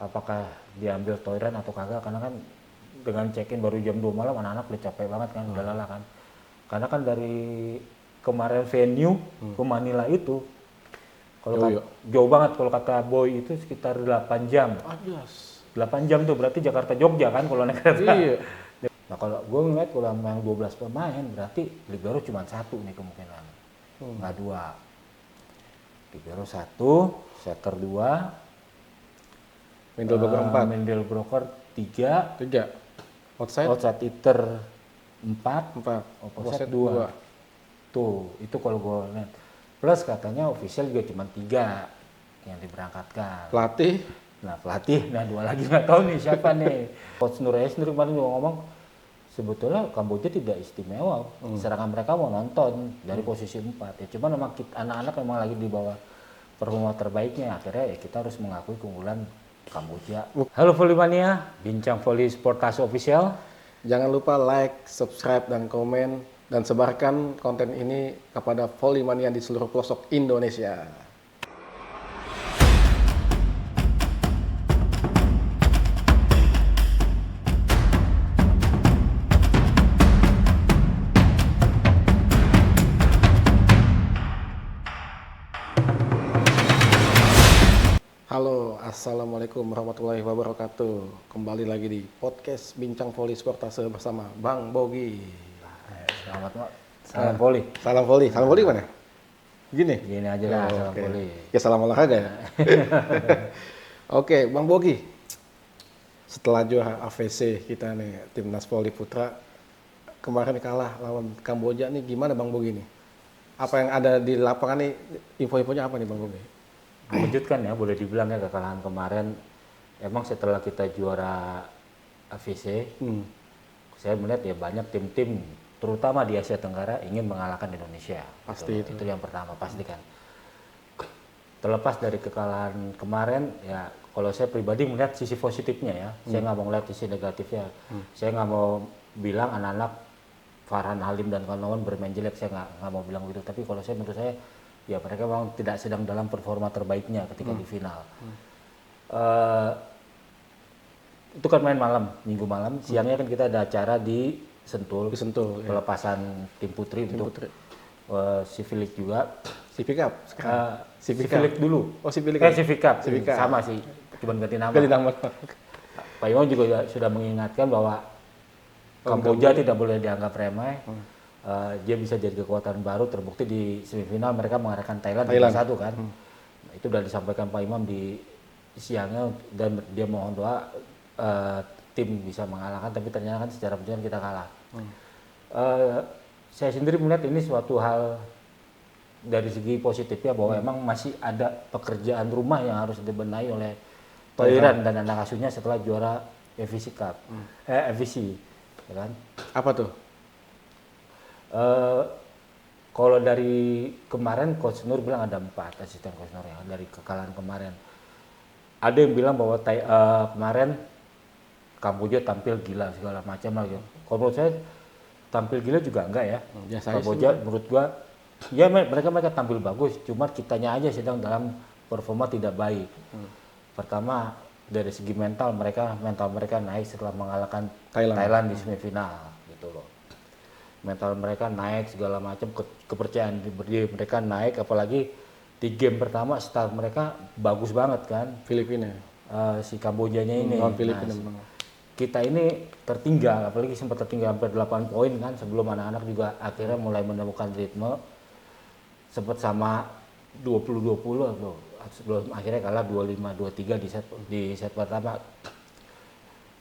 apakah diambil toilet atau kagak, karena kan dengan check-in baru jam 2 malam anak-anak udah capek banget kan, udah lelah kan. Karena kan dari kemarin venue ke Manila itu kalau jauh banget, kalau kata Boy itu sekitar 8 jam. 8 jam tuh berarti Jakarta Jogja kan kalau naik kereta. Iya. Nah kalau gue ngeliat kalau yang 12 pemain berarti libero cuma satu nih kemungkinan, nggak dua. Libero satu, setter 2, Middle blocker 4. middle blocker 3, 3. outside hitter 4, 4. opposite 2. Tuh, itu kalau gue lihat. Plus katanya official juga cuma 3 yang diberangkatkan. Pelatih. Nah pelatih, nah 2 lagi nggak tahu nih siapa nih. Coach Nur sendiri kemarin juga ngomong, sebetulnya Kamboja tidak istimewa. Serangan mereka mau nonton dari posisi 4. Ya cuman memang anak-anak memang lagi di bawah performa terbaiknya. Akhirnya ya kita harus mengakui keunggulan Kamboja. Halo Volley-mania, bincang volley Sportase official. Jangan lupa like, subscribe, dan komen. Dan sebarkan konten ini kepada Volley-mania di seluruh pelosok Indonesia. Halo, assalamualaikum warahmatullahi wabarakatuh. Kembali lagi di podcast Bincang Volley Sportase bersama Bang Bogi. Selamat Mak. Salam volley. Salam volley. Salam volley mana? Gini? Gini aja lah, salam Oke. volley. Ya salam olahraga ya. Oke, Bang Bogi. Setelah juara AVC kita nih, Timnas Volley Putra kemarin kalah lawan Kamboja nih, gimana Bang Bogi nih? Apa yang ada di lapangan nih, info-infonya apa nih Bang Bogi? Mengejutkan ya, boleh dibilang ya kekalahan kemarin. Emang setelah kita juara AVC, saya melihat ya banyak tim-tim terutama di Asia Tenggara ingin mengalahkan Indonesia. Pasti itu yang pertama, pasti kan. Terlepas dari kekalahan kemarin, ya kalau saya pribadi melihat sisi positifnya ya. Saya nggak mau melihat sisi negatifnya. Saya nggak mau bilang anak-anak Farhan Halim dan kawan-kawan bermain jelek, saya nggak mau bilang begitu. Tapi kalau saya, menurut saya, ya mereka memang tidak sedang dalam performa terbaiknya ketika di final. Itu kan main malam, minggu malam. Siangnya kan kita ada acara di Sentul, pelepasan tim putri untuk Civic juga. Civic Cup sekarang. Civic dulu. Oh, Civic Cup. Sama sih, cuma ganti nama. Pak Imam juga sudah mengingatkan bahwa Kamboja tidak boleh dianggap remeh. Dia bisa jadi kekuatan baru, terbukti di semifinal mereka mengalahkan Thailand 3-1 kan. Nah, itu sudah disampaikan Pak Imam di siangnya, dan dia mohon doa tim bisa mengalahkan, tapi ternyata kan secara perjalanan kita kalah. Saya sendiri melihat ini suatu hal dari segi positifnya, bahwa emang masih ada pekerjaan rumah yang harus dibenahi oleh Thailand dan anak asuhnya setelah juara FVC Cup. FVC, ya kan? Apa tuh? Kalau dari kemarin Coach Nur bilang ada 4 asisten Coach Nur ya dari kekalahan kemarin. Ada yang bilang bahwa kemarin Kamboja tampil gila segala macam lah gitu. Kalau menurut saya tampil gila juga enggak ya. Kamboja menurut gua ya mereka tampil bagus, cuma kitanya aja sedang dalam performa tidak baik. Pertama dari segi mental mereka naik setelah mengalahkan Thailand di semifinal gitu loh. Mental mereka naik segala macam, kepercayaan diri mereka naik, apalagi di game pertama start mereka bagus banget kan. Filipina. Si Kambojanya ini. Filipina. Kita ini tertinggal, apalagi sempat tertinggal hampir 8 poin kan, sebelum anak-anak juga akhirnya mulai menemukan ritme. Sempat sama 20-20 loh, sebelum akhirnya kalah 25-23 di set pertama.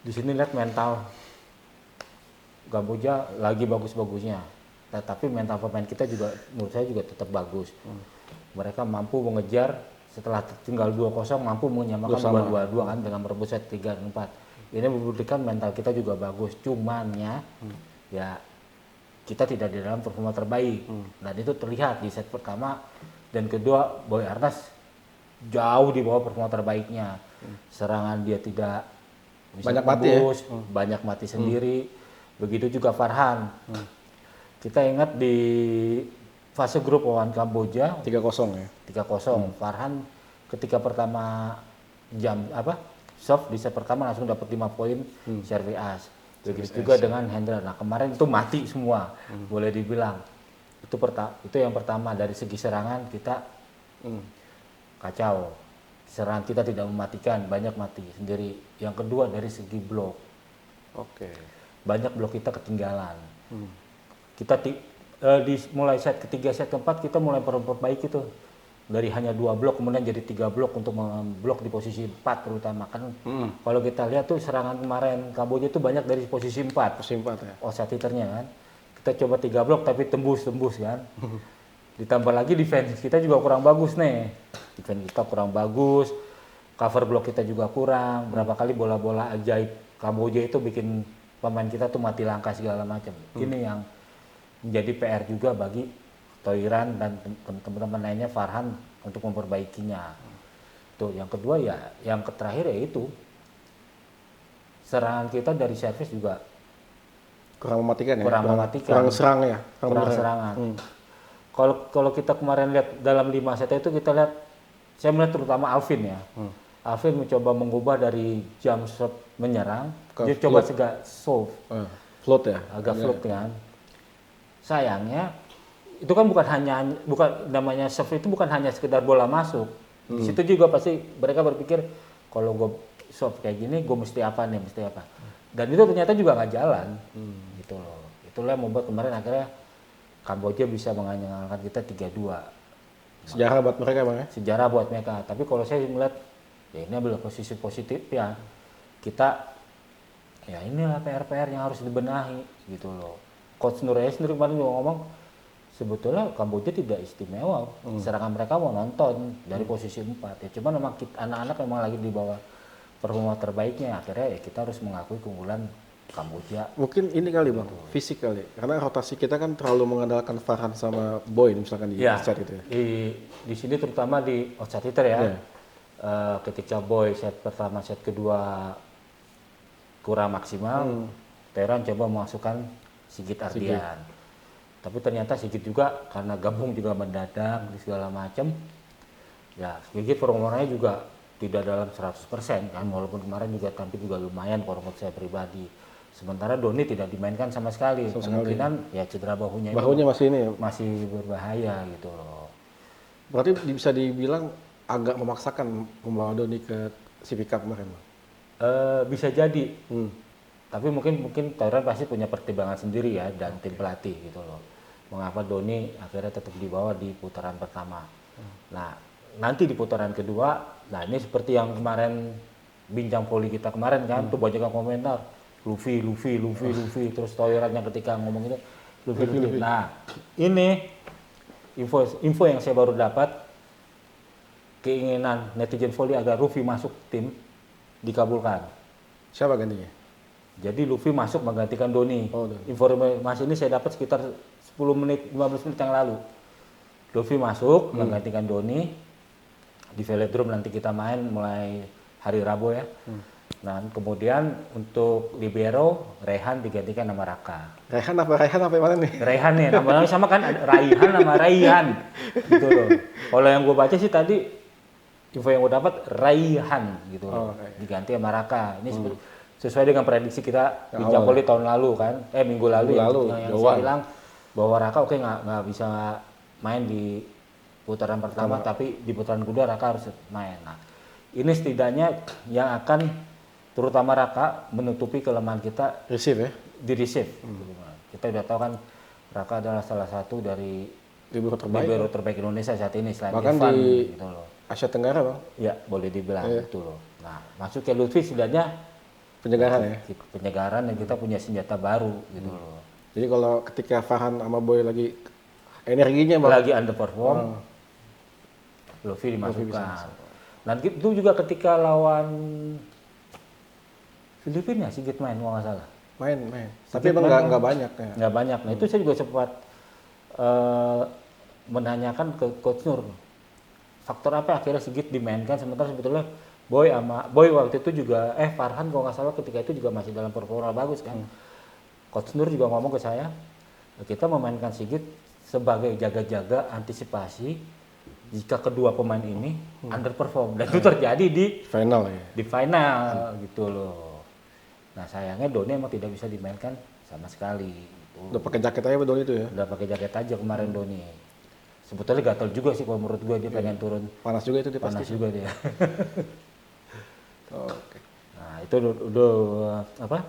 Di sini lihat mental Kamboja lagi bagus-bagusnya, tapi mental pemain kita juga menurut saya juga tetap bagus. Mereka mampu mengejar setelah tinggal 2-0, mampu menyamakan 2-2 kan dengan merebut set 3 dan 4. Ini membuktikan mental kita juga bagus, cuman ya kita tidak di dalam performa terbaik. Dan itu terlihat di set pertama dan kedua, Boy Arnas jauh di bawah performa terbaiknya. Serangan dia tidak bisa tembus, banyak mati sendiri. Begitu juga Farhan. Kita ingat di fase grup lawan Kamboja 3-0 ya. 3-0. Farhan ketika pertama soft di set pertama langsung dapat 5 poin servis as. Begitu juga dengan Hendra. Nah kemarin itu mati semua, boleh dibilang. Itu yang pertama, dari segi serangan kita kacau. Serangan kita tidak mematikan, banyak mati sendiri. Yang kedua dari segi blok. Banyak blok kita ketinggalan. Kita mulai set ketiga, set keempat kita mulai perbaiki tuh. Dari hanya 2 blok kemudian jadi 3 blok untuk memblok di posisi 4 terutama kan. Kalau kita lihat tuh serangan kemarin Kamboja itu banyak dari posisi 4. Posisi 4 ya. Offside hitter-nya kan. Kita coba 3 blok tapi tembus kan. Ditambah lagi defense kita juga kurang bagus nih. Defense kita kurang bagus. Cover blok kita juga kurang. Berapa kali bola-bola ajaib Kamboja itu bikin pemain kita tuh mati langkah segala macam. Ini yang menjadi PR juga bagi Toiran dan teman-teman lainnya, Farhan, untuk memperbaikinya. Tuh, yang kedua ya, yang terakhir ya itu serangan kita dari servis juga kurang mematikan ya. Kurang mematikan. Kurang serang ya. Kurang serangan. Kalau kita kemarin lihat dalam 5 set itu kita lihat, saya melihat terutama Alvin ya. Alvin mencoba mengubah dari jump shot menyerang, dia coba segak soft. Float ya. Agak float kan. Sayangnya itu kan bukan namanya serve itu bukan hanya sekedar bola masuk. Di situ juga pasti mereka berpikir kalau gue serve kayak gini gue mesti apa. Dan itu ternyata juga nggak jalan. Gitu loh. Itulah yang membuat kemarin akhirnya Kamboja bisa mengalahkan kita 3-2. Sejarah buat mereka Bang ya? Sejarah buat mereka. Tapi kalau saya melihat ya ini adalah posisi positif ya. Kita ya inilah PR-PR yang harus dibenahi gitu loh. Coach Nur sendiri kemarin juga ngomong sebetulnya Kamboja tidak istimewa, serangan mereka mau nonton dari posisi 4 ya, cuman memang anak-anak memang lagi di bawah performa terbaiknya, akhirnya ya kita harus mengakui keunggulan Kamboja. Mungkin ini kali Bang, fisik kali, karena rotasi kita kan terlalu mengandalkan Farhan sama Boy misalkan di set itu ya. Di sini terutama di outside hitter ya, ketika Boy set pertama, set kedua kurang maksimal, Teran coba memasukkan Sigit Ardian. Tapi ternyata Sigit juga karena gabung juga mendadak di segala macam. Ya, Sigit performanya juga tidak dalam 100% kan, walaupun kemarin juga tampil juga lumayan kalau menurut saya pribadi. Sementara Doni tidak dimainkan sama sekali. Kemungkinan ya cedera bahunya masih ini ya? Masih berbahaya gitu loh. Berarti bisa dibilang agak memaksakan membawa Doni ke CP Cup kemarin Bang? Bisa jadi. Tapi mungkin Thailand pasti punya pertimbangan sendiri ya, dan tim pelatih gitu loh. Mengapa Doni akhirnya tetap dibawa di putaran pertama. Nah, nanti di putaran kedua, nah ini seperti yang kemarin bincang poli kita kemarin kan, tuh banyak yang komentar, Luffy, terus Toiran yang ketika ngomong itu, Luffy. Nah, ini info yang saya baru dapat, keinginan netizen volley agar Luffy masuk tim dikabulkan. Siapa gantinya? Jadi Luffy masuk menggantikan Doni. Informasi ini saya dapat sekitar 10 menit, 15 menit yang lalu. Luffy masuk menggantikan Doni. Di Velodrome nanti kita main mulai hari Rabu ya. Nah, kemudian untuk libero Rehan digantikan nama Raka. Rehan apa yang mana nih? Rehan nih, namanya sama kan, Raihan sama Raihan. Gitu loh. Kalau yang gue baca sih tadi info yang gue dapat Raihan gitu loh. Diganti sama Raka. Ini sesuai dengan prediksi kita bincang poli tahun lalu kan, minggu lalu yang saya bilang bahwa Raka nggak bisa main di putaran pertama, tapi di putaran kedua Raka harus main. Nah, ini setidaknya yang akan terutama Raka menutupi kelemahan kita receive ya, di receive. Kita udah tahu kan Raka adalah salah satu dari libero terbaik Indonesia saat ini selain bahkan Irfan, di gitu loh. Asia Tenggara Bang. Ya boleh dibilang gitu loh. Nah, masuk ke Lutfi setidaknya penyegaran dan kita punya senjata baru gitu loh. Jadi kalau ketika Farhan sama Boy lagi energinya lagi underperform, Lutfi dimasukkan. Dan itu juga ketika lawan Filipina Sigit main kalau nggak salah. Main. Tapi emang nggak banyak ya. Nggak banyak. Nah itu saya juga sempat menanyakan ke Coach Nur. Faktor apa akhirnya Sigit dimainkan sementara sebetulnya Boy waktu itu juga Farhan kalau nggak salah ketika itu juga masih dalam performa bagus kan. Coach Nur juga ngomong ke saya, kita memainkan Sigit sebagai jaga-jaga antisipasi jika kedua pemain ini underperform, dan itu terjadi Final ya. di final gitu loh. Nah sayangnya Doni emang tidak bisa dimainkan sama sekali. Gitu. Udah pakai jaket aja Doni itu ya. Udah pakai jaket aja kemarin Doni. Sebetulnya gatel juga sih kalau menurut gue, dia pengen turun. Panas juga itu dia Panas pasti. juga dia. Oke. Nah itu udah apa?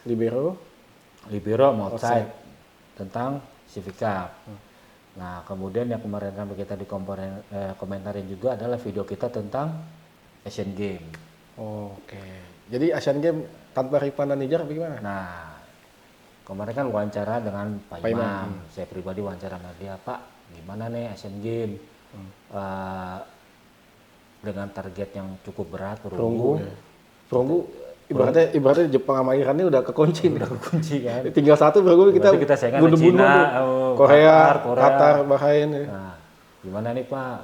Libero Libero outside tentang Civic Cup. Nah kemudian yang kemarin sampai kita komentarin juga adalah video kita tentang Asian Game. Oke. Jadi Asian Games tanpa Rifan dan Nijar bagaimana? Nah kemarin kan wawancara dengan Pak Pak Imam. Imam. Saya pribadi wawancara sama dia, Pak gimana nih Asian Game dengan target yang cukup berat, Perunggu. Ya. Perunggu ibaratnya Jepang sama Iran ini udah kekunci nih. udah kunci kan. Tinggal satu perunggu Berarti kita saingan sama bunuh-bunuh Cina, tuh. Korea, Qatar, Bahrain ya. Nah, gimana nih Pak?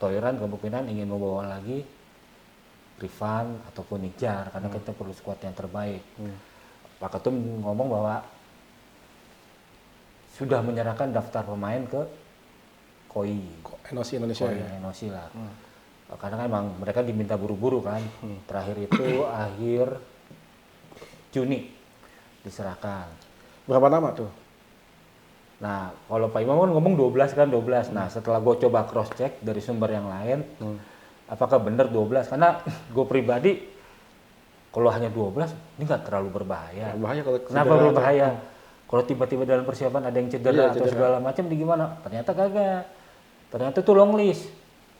Thailand kemungkinan ingin membawa lagi Rifan ataupun Nijar karena kita perlu skuad yang terbaik. Pak Ketum ngomong bahwa sudah menyerahkan daftar pemain ke KOI. NOC Indonesia KOI ya. NOC lah. Karena kan emang mereka diminta buru-buru kan. Terakhir itu akhir Juni diserahkan. Berapa nama tuh? Nah, kalau Pak Imam kan ngomong 12 kan, 12. Nah, setelah gue coba cross check dari sumber yang lain, apakah benar 12? Karena gue pribadi, kalau hanya 12, ini nggak terlalu berbahaya. Berbahaya kalau Kenapa cedera berbahaya? Kalau tiba-tiba dalam persiapan ada yang cedera Iya, atau cedera. segala macam, di gimana? Ternyata kagak. Ternyata itu long list.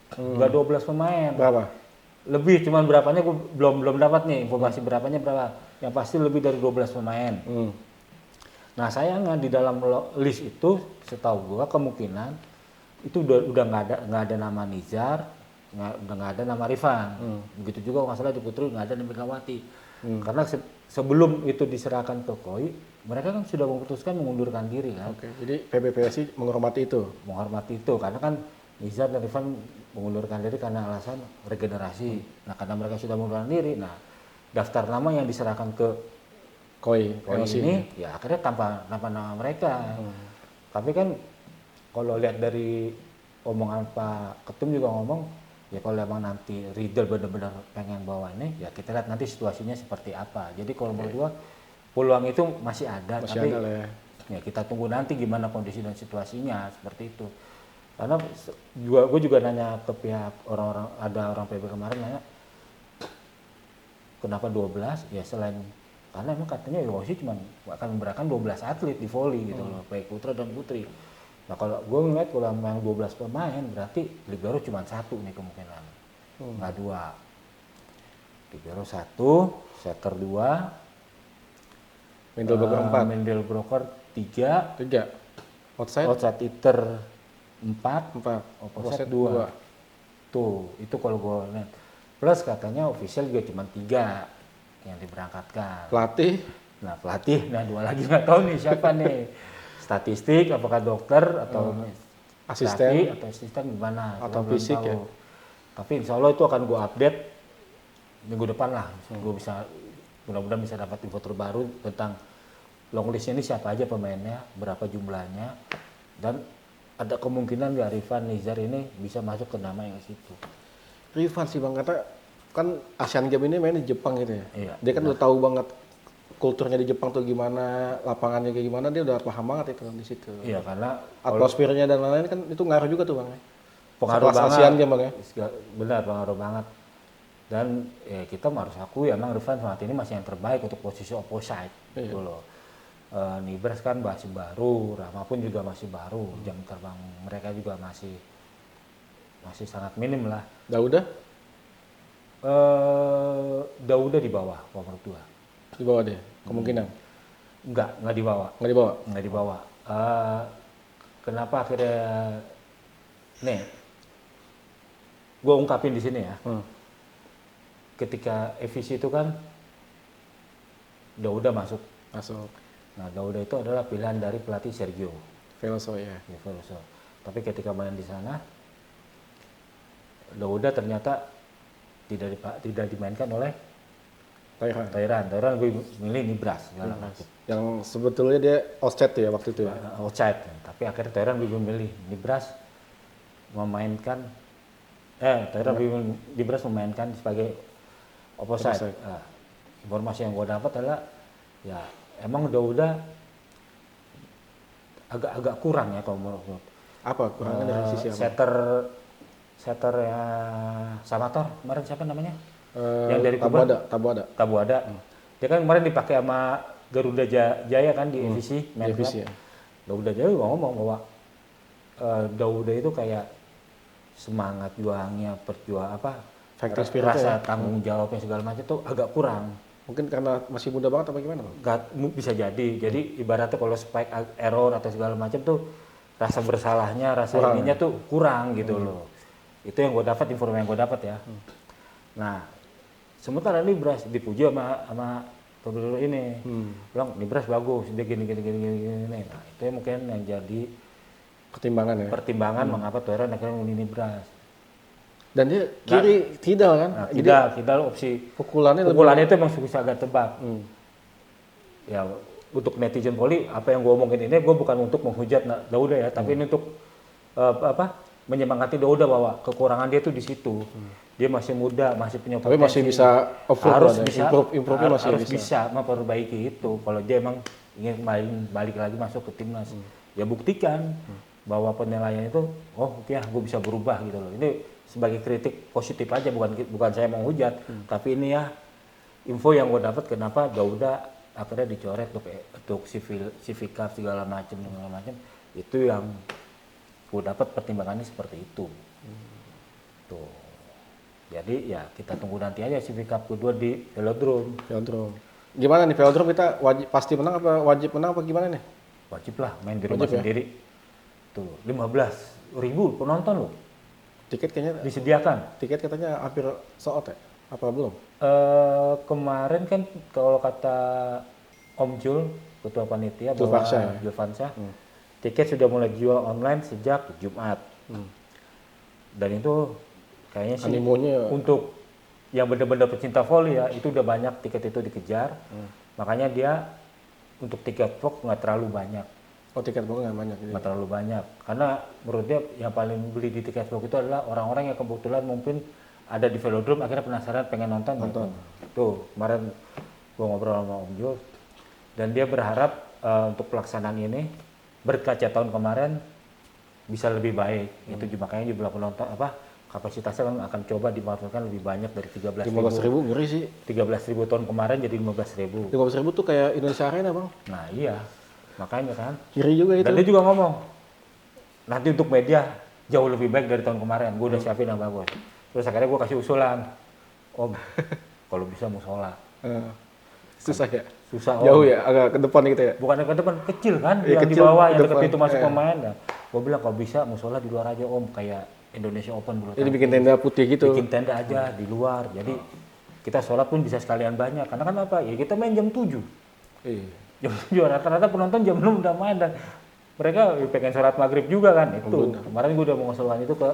Nggak 12 pemain. Berapa? Lebih, cuman berapanya gue belum dapat nih, informasi berapanya berapa. Yang pasti lebih dari 12 pemain. Nah sayangnya di dalam list itu setahu gua kemungkinan itu udah nggak ada nama Nizar, udah nggak ada nama Rifan. Begitu juga nggak salah di Putri nggak ada nama Megawati. Karena sebelum itu diserahkan ke KOI, mereka kan sudah memutuskan mengundurkan diri kan. Oke, jadi PBPSI menghormati itu. Menghormati itu karena kan Nizar dan Rifan mengundurkan diri karena alasan regenerasi. Nah karena mereka sudah mengundurkan diri, nah daftar nama yang diserahkan ke KOI KOI ini ya akhirnya tanpa nama mereka. Tapi kan kalau lihat dari omongan Pak Ketum juga ngomong ya kalau emang nanti Riedel benar-benar pengen bawa ini ya kita lihat nanti situasinya seperti apa. Jadi kalau menurut gua peluang itu masih ada, Masih tapi ada lah ya. ya kita tunggu nanti gimana kondisi dan situasinya seperti itu. Karena gue juga nanya ke pihak orang-orang, ada orang PB kemarin nanya kenapa 12 ya selain karena emang katanya IOC cuma akan memberangkatkan 12 atlet di voli gitu loh, baik putra dan putri. Nah kalau gue ngeliat kalau memang 12 pemain berarti libero cuma satu nih kemungkinan, nggak dua. Libero satu, setter 2, Middle blocker 4. middle blocker 3, 3. Outside outside hitter 4, 4. opposite 2. Tuh, itu kalau gue lihat. Plus katanya official juga cuma 3 yang diberangkatkan. Pelatih Nah pelatih, nah 2 lagi nggak tahu nih siapa nih. Statistik, apakah dokter atau asisten atau asisten gimana? atau Kita belum fisik tahu. ya. Tapi insya Allah itu akan gue update minggu depan lah. Gue bisa, mudah-mudahan bisa dapat info terbaru tentang long listnya ini siapa aja pemainnya, berapa jumlahnya, dan ada kemungkinan ya Rifan Nizar ini bisa masuk ke nama yang situ. Rifan sih Bang, kata kan Asian Games ini main di Jepang gitu ya. Iya, Dia kan udah tahu banget kulturnya di Jepang tuh gimana, lapangannya kayak gimana, dia udah paham banget itu di situ. Iya karena Atmosfernya dan lain-lain kan itu ngaruh juga tuh Bang. pengaruh Sekelas banget. Asian Games Bang ya. Benar, pengaruh banget. Dan ya kita harus akui emang Rifan saat ini masih yang terbaik untuk posisi opposite gitu loh. Nibras kan masih baru, Rama pun juga masih baru, jam terbang mereka juga masih sangat minim lah. Dauda Dauda di bawah kalau menurut gua. di bawah dia kemungkinan. Enggak di bawah. Nggak di bawah. Nggak di bawah. Kenapa akhirnya nih gua ungkapin di sini ya. Ketika EVC itu kan Dauda masuk. Nah, Dauda itu adalah pilihan dari pelatih Sergio Veloso ya. Veloso. Tapi ketika main di sana, Dauda ternyata tidak dimainkan oleh Thailand. Thailand gue milih Nibras segala macam. Yang sebetulnya dia offset ya waktu itu ya. Outside. Tapi akhirnya Thailand gue milih Nibras. memainkan Toira di Bras memainkan sebagai opposite. Informasi yang gue dapat adalah ya emang udah agak kurang ya kalau menurut. Apa kurangnya dari sisi apa? Setter ya Samator kemarin siapa namanya? Yang dari Kuba. Tabuada. Dia kan kemarin dipakai sama Garuda Jaya kan di FVC, main club. Ya. Garuda Jaya ngomong bahwa Dauda itu kayak semangat juangnya, rasa tanggung jawabnya segala macam itu agak kurang. Mungkin karena masih muda banget apa gimana? Bisa jadi. Jadi ibaratnya kalau spike error atau segala macam tuh rasa bersalahnya, ininya tuh kurang gitu loh. Itu yang gue dapat, informasi yang gue dapat ya. Nah, sementara ini Bras dipuji sama penduduk ini. Bilang ini Bras bagus, dia gini. Nah, itu yang mungkin yang jadi pertimbangan mengapa Toira akhirnya ini Bras. Dan dia kiri tidal kan? Tidal opsi pukulannya itu emang susah agak tebak. Ya untuk netizen Poli apa yang gue omongin ini gue bukan untuk menghujat Dauda ya, tapi ini untuk menyemangati Dauda bahwa kekurangan dia tuh di situ. Dia masih muda, masih punya potensi. Tapi masih bisa harus bisa memperbaiki itu. Kalau dia emang ingin balik lagi masuk ke timnas, ya buktikan bahwa penilaian itu, oke, gue bisa berubah gitu loh. Ini sebagai kritik positif aja, bukan saya mau hujat, tapi ini ya info yang gue dapat kenapa Dauda akhirnya dicoret untuk CV Cup segala macam itu yang gue dapat pertimbangannya seperti itu. Tuh. Jadi ya kita tunggu nanti aja CV Cup kedua di Velodrome. Gimana nih Velodrome, kita pasti menang apa wajib menang apa gimana nih? Wajib lah, main di rumah sendiri. Tuh 15.000 penonton loh. Tiket kayaknya disediakan. Tiket katanya hampir sold out ya? Apa belum? Kemarin kan kalau kata Om Jul, ketua panitia Julfansyah, tiket sudah mulai jual online sejak Jumat. Dan itu kayaknya sih untuk yang benar-benar pecinta voli ya, itu udah banyak tiket itu dikejar. Makanya dia untuk tiket box nggak terlalu banyak. Tiket box nggak terlalu banyak, karena menurut dia yang paling beli di tiket box itu adalah orang-orang yang kebetulan mungkin ada di Velodrome akhirnya penasaran pengen nonton. Tuh kemarin gua ngobrol sama Om Jul dan dia berharap untuk pelaksanaan ini berkaca tahun kemarin bisa lebih baik. Itu makanya jumlah penonton kapasitasnya kan akan coba dimanfaatkan lebih banyak dari 13.000. 15.000 ngeri sih. 13.000 tahun kemarin jadi 15.000. 15.000 tuh kayak Indonesia Arena bang. Nah iya. Makanya kan. Kiri juga itu. Dan dia juga ngomong, nanti untuk media jauh lebih baik dari tahun kemarin. Gue udah siapin yang bagus. Terus akhirnya gue kasih usulan, Om, kalau bisa musola. Susah ya? Susah Om. Jauh ya? Agak ke depan gitu ya? Bukan ke depan, kecil kan? Yang di bawah, yang dekat pintu masuk pemain. Gue bilang kalau bisa musola di luar aja Om, kayak Indonesia Open dulu. Jadi bikin tenda putih gitu? Bikin tenda aja di luar. Jadi kita sholat pun bisa sekalian banyak. Karena kan apa? Ya kita main jam 7. Iya. Jam 7 rata-rata penonton jam 6 udah main dan mereka pengen sholat maghrib juga kan itu. Kemarin gue udah mau ngusulkan itu ke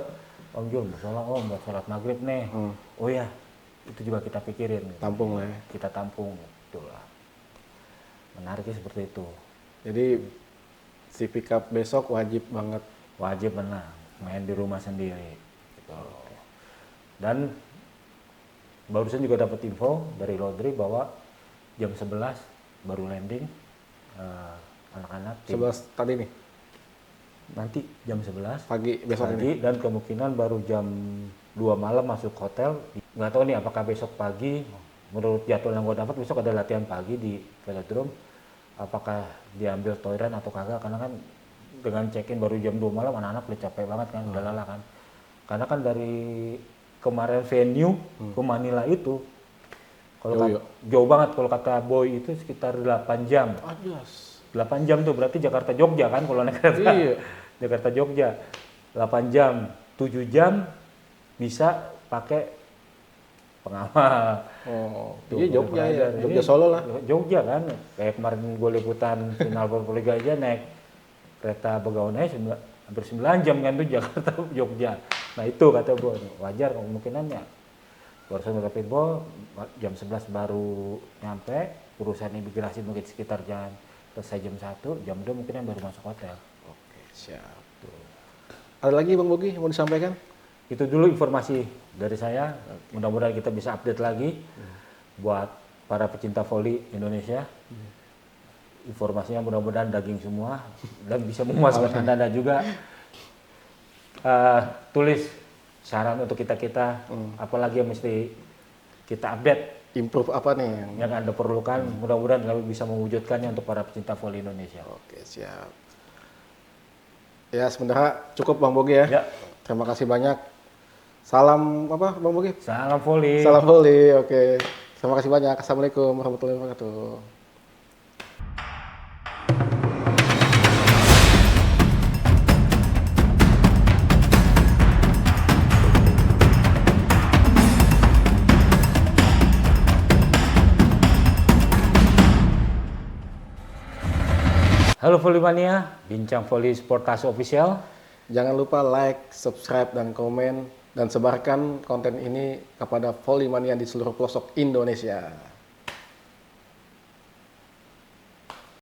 Om Jul, Om buat sholat maghrib nih. Oh ya, itu juga kita pikirin. Tampung lah ya. Kita tampung, gitu lah. Menariknya seperti itu. Jadi si pick up besok wajib banget. Wajib menang, main di rumah sendiri. Gitu. Dan barusan juga dapat info dari Lodri bahwa jam 11 baru landing anak-anak 11 tadi nih, nanti jam 11 pagi besok ini. Dan kemungkinan baru jam 2 malam masuk hotel. Nggak tahu nih apakah besok pagi, menurut jadwal yang gue dapat besok ada latihan pagi di Velodrome, apakah diambil toiran atau kagak, karena kan dengan check-in baru jam 2 malam anak-anak udah capek banget kan, udah lelah kan, karena kan dari kemarin venue ke Manila itu kalau jauh banget, kalau kata Boy itu sekitar 8 jam. 8 jam tuh berarti Jakarta Jogja kan kalau naik kereta. Iya. Jakarta Jogja. 8 jam, 7 jam bisa pakai pengawal. Iya Jogja ya. Jogja Solo lah. Jogja kan. Kayak kemarin gue liputan final Superliga aja naik kereta Begawan aja hampir 9 jam kan tuh Jakarta Jogja. Nah itu kata gue wajar kemungkinannya. Barusan udah pitball, jam 11 baru nyampe, urusan imigrasi mungkin sekitar selesai jam 1, jam 2 mungkin yang baru masuk hotel. Oke, siap. Tuh. Ada lagi Bang Bogi yang mau disampaikan? Itu dulu informasi dari saya. Mudah-mudahan kita bisa update lagi buat para pecinta voli Indonesia. Informasinya mudah-mudahan daging semua dan bisa memuaskan Anda juga. Tulis saran untuk kita apalagi yang mesti kita update Improve apa nih yang... yang Anda perlukan. Mudah-mudahan kami bisa mewujudkannya untuk para pecinta voli Indonesia. Oke, siap. Ya, sebenarnya cukup Bang Bogi ya. Ya. Terima kasih banyak. Salam apa Bang Bogi? Salam voli. Salam voli. Oke. Terima kasih banyak. Assalamualaikum warahmatullahi wabarakatuh. Halo Volimania, Bincang Voli Sportase Official. Jangan lupa like, subscribe, dan komen, dan sebarkan konten ini kepada Volimania di seluruh pelosok Indonesia.